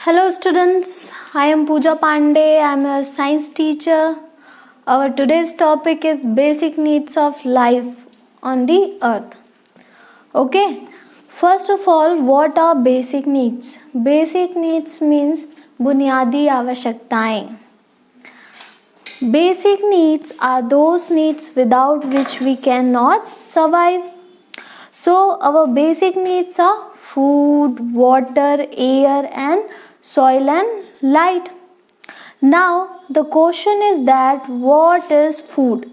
Hello students, I am Pooja Pandey. I am a science teacher. Our today's topic is basic needs of life on the earth. Okay, first of all, what are basic needs? Basic needs means बुनियादी आवश्यकताएं. Basic needs are those needs without which we cannot survive. So our basic needs are food, water, air and soil and light. Now the question is that what is food?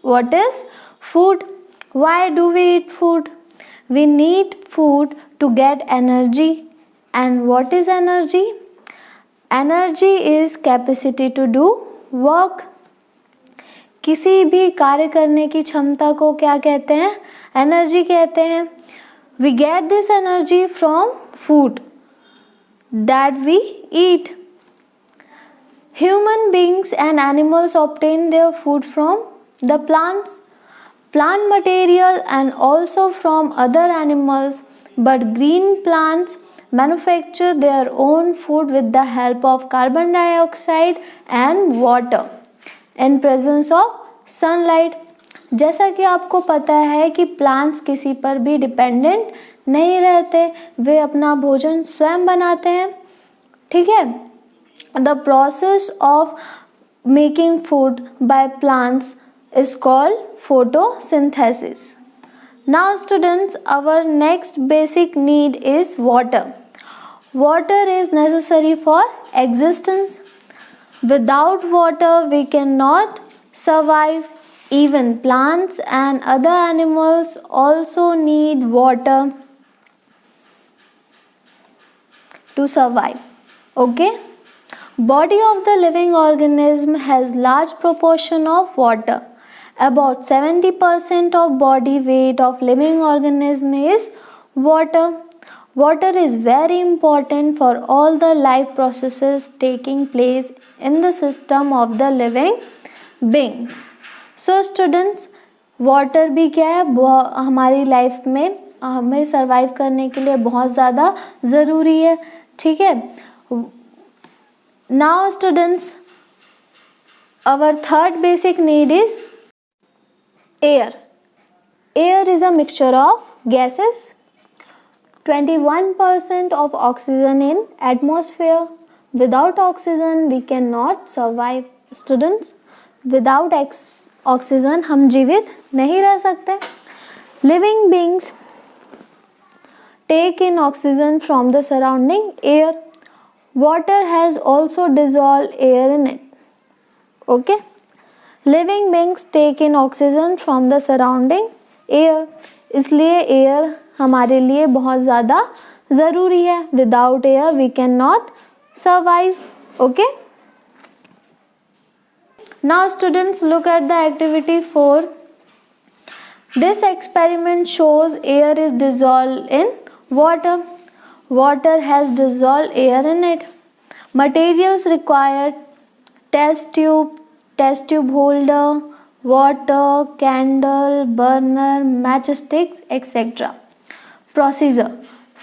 What is food? Why do we eat food? We need food to get energy. And what is energy? Energy is capacity to do work. किसी भी कार्य करने की क्षमता को क्या कहते हैं? एनर्जी कहते हैं. We get this energy from food that we eat. Human beings and animals obtain their food from the plants, plant material and also from other animals, but green plants manufacture their own food with the help of carbon dioxide and water in presence of sunlight. जैसा कि आपको पता है कि plants किसी पर भी dependent नहीं रहते, वे अपना भोजन स्वयं बनाते हैं. ठीक है. The process of making food by plants is called photosynthesis. Now students, our next basic need is water. Water is necessary for existence. Without water we can not survive. Even plants and other animals also need water to survive. Okay? Body of the living organism has large proportion of water. About 70% of body weight of living organism is water. Water is very important for all the life processes taking place in the system of the living beings. So students, water भी क्या है, हमारी life में हमें survive करने के लिए बहुत ज़्यादा ज़रूरी है. ठीक है. Now students, our third basic need is air. Air is a mixture of gases. 21% of oxygen in atmosphere. Without oxygen we cannot survive. Students, without oxygen हम जीवित नहीं रह सकते. Living beings take in oxygen from the surrounding air. Water has also dissolve air in it. Okay. Living beings take in oxygen from the surrounding air. इसलिए air हमारे लिए बहुत ज़्यादा ज़रूरी है. Without air we can not survive. Okay. Now students, look at the activity 4. This experiment shows air is dissolved in water. Water has dissolved air in it. Materials required: test tube holder, water, candle, burner, matchsticks, etc. Procedure: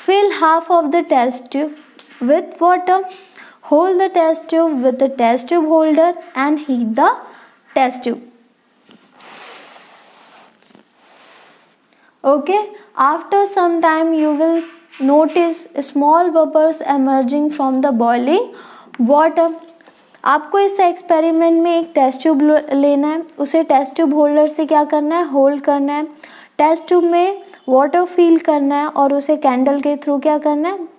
fill half of the test tube with water. Hold the test tube with the test tube holder and heat the test tube. Okay, after some time you will notice small bubbles emerging from the boiling water. आपको इस experiment में एक test tube लेना है, उसे test tube holder से क्या करना है, होल्ड करना है. टेस्ट ट्यूब में वाटर फिल करना है और उसे कैंडल के थ्रू क्या करना है,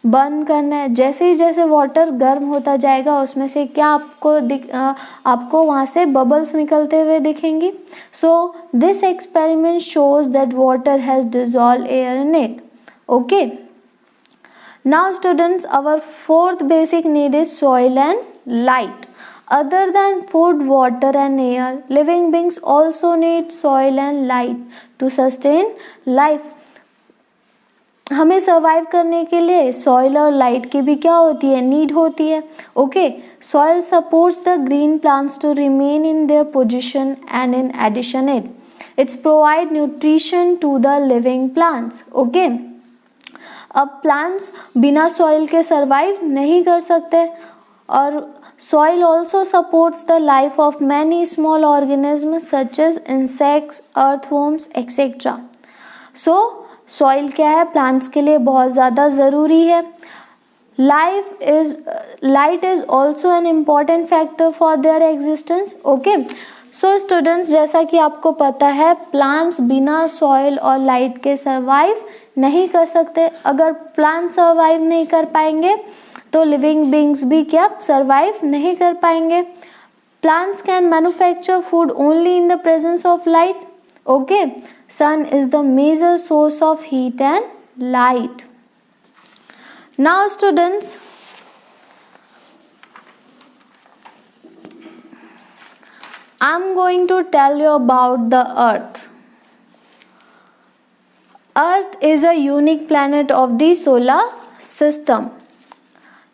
बर्न करना है. जैसे ही जैसे वाटर गर्म होता जाएगा उसमें से क्या आपको वहाँ से बबल्स निकलते हुए दिखेंगी. So this experiment shows that water has dissolve air in it. Okay. Now students, our fourth basic need is soil and light. Other than food, water and air, living beings also need soil and light to sustain life. हमें survive करने के लिए soil और light की भी क्या होती है, नीड होती है. Okay. Soil supports the green plants to remain in their position and in addition its provide nutrition to the living plants. Okay. अब प्लांट्स बिना सॉइल के सरवाइव नहीं कर सकते और soil also supports the life of many small organisms such as insects, earthworms, etc. So soil क्या है, plants के लिए बहुत ज़्यादा ज़रूरी है. Light is also an important factor for their existence. Okay. So students, जैसा कि आपको पता है plants बिना soil और light के survive नहीं कर सकते. अगर plants survive नहीं कर पाएंगे तो लिविंग बींग्स भी क्या सर्वाइव नहीं कर पाएंगे. Plants can manufacture food only in the presence of light. Okay, sun is the major source of heat and light. Now students, I am going to tell you about the earth. Earth is a unique planet of the solar system.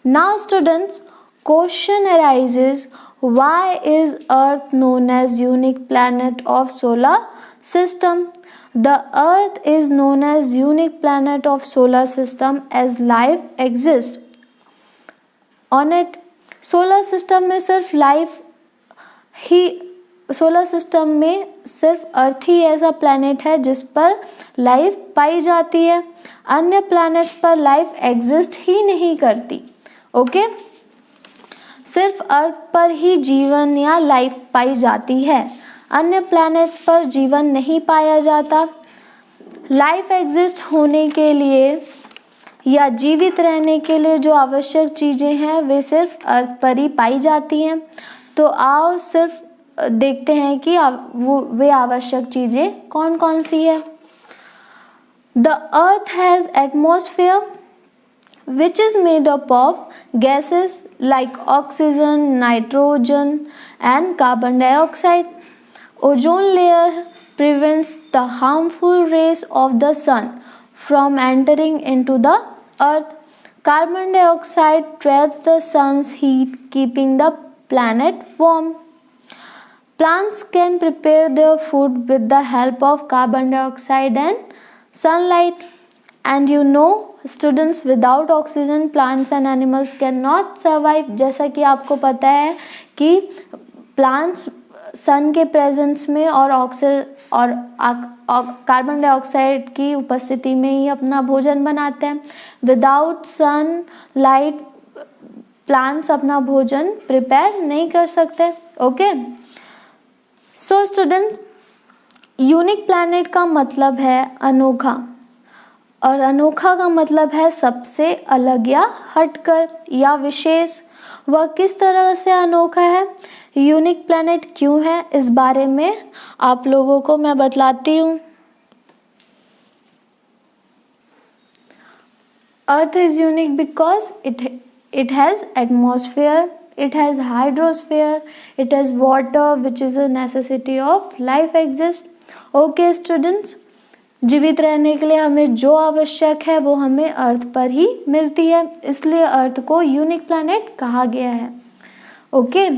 Now students, question arises, why is Earth known as unique planet of solar system? The Earth is known as unique planet of solar system as life exists on it. Solar system में सिर्फ life ही, solar system में सिर्फ अर्थ ही ऐसा planet है जिस पर life पाई जाती है. अन्य प्लैनेट्स पर लाइफ एग्जिस्ट ही नहीं करती. ओके, सिर्फ अर्थ पर ही जीवन या लाइफ पाई जाती है, अन्य प्लैनेट्स पर जीवन नहीं पाया जाता. लाइफ एग्जिस्ट होने के लिए या जीवित रहने के लिए जो आवश्यक चीज़ें हैं वे सिर्फ अर्थ पर ही पाई जाती हैं. तो आओ सिर्फ देखते हैं कि वे आवश्यक चीज़ें कौन कौन सी है. The earth has atmosphere which is made up of gases like oxygen, nitrogen and carbon dioxide. Ozone layer prevents the harmful rays of the sun from entering into the earth. Carbon dioxide traps the sun's heat, keeping the planet warm. Plants can prepare their food with the help of carbon dioxide and sunlight. And you know students, without oxygen plants and animals cannot survive. जैसा कि आपको पता है कि plants सन के presence में और carbon dioxide की उपस्थिति में ही अपना भोजन बनाते हैं. विदाउट सन लाइट प्लांट्स अपना भोजन प्रिपेयर नहीं कर सकते. Okay, so students, unique planet का मतलब है अनोखा और अनोखा का मतलब है सबसे अलग या हटकर या विशेष. वह किस तरह से अनोखा है, यूनिक प्लैनेट क्यों है, इस बारे में आप लोगों को मैं बतलाती हूँ. Earth is unique because it has atmosphere, it has hydrosphere, it has water which is a necessity of life exist. Okay students, जीवित रहने के लिए हमें जो आवश्यक है वो हमें अर्थ पर ही मिलती है, इसलिए अर्थ को यूनिक प्लैनेट कहा गया है. ओके,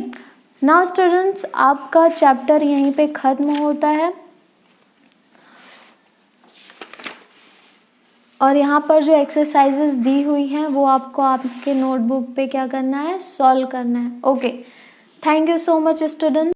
नाउ स्टूडेंट्स, आपका चैप्टर यहीं पे ख़त्म होता है और यहाँ पर जो एक्सरसाइजेस दी हुई हैं वो आपको आपके नोटबुक पे क्या करना है, सॉल्व करना है. Okay, thank you so much students.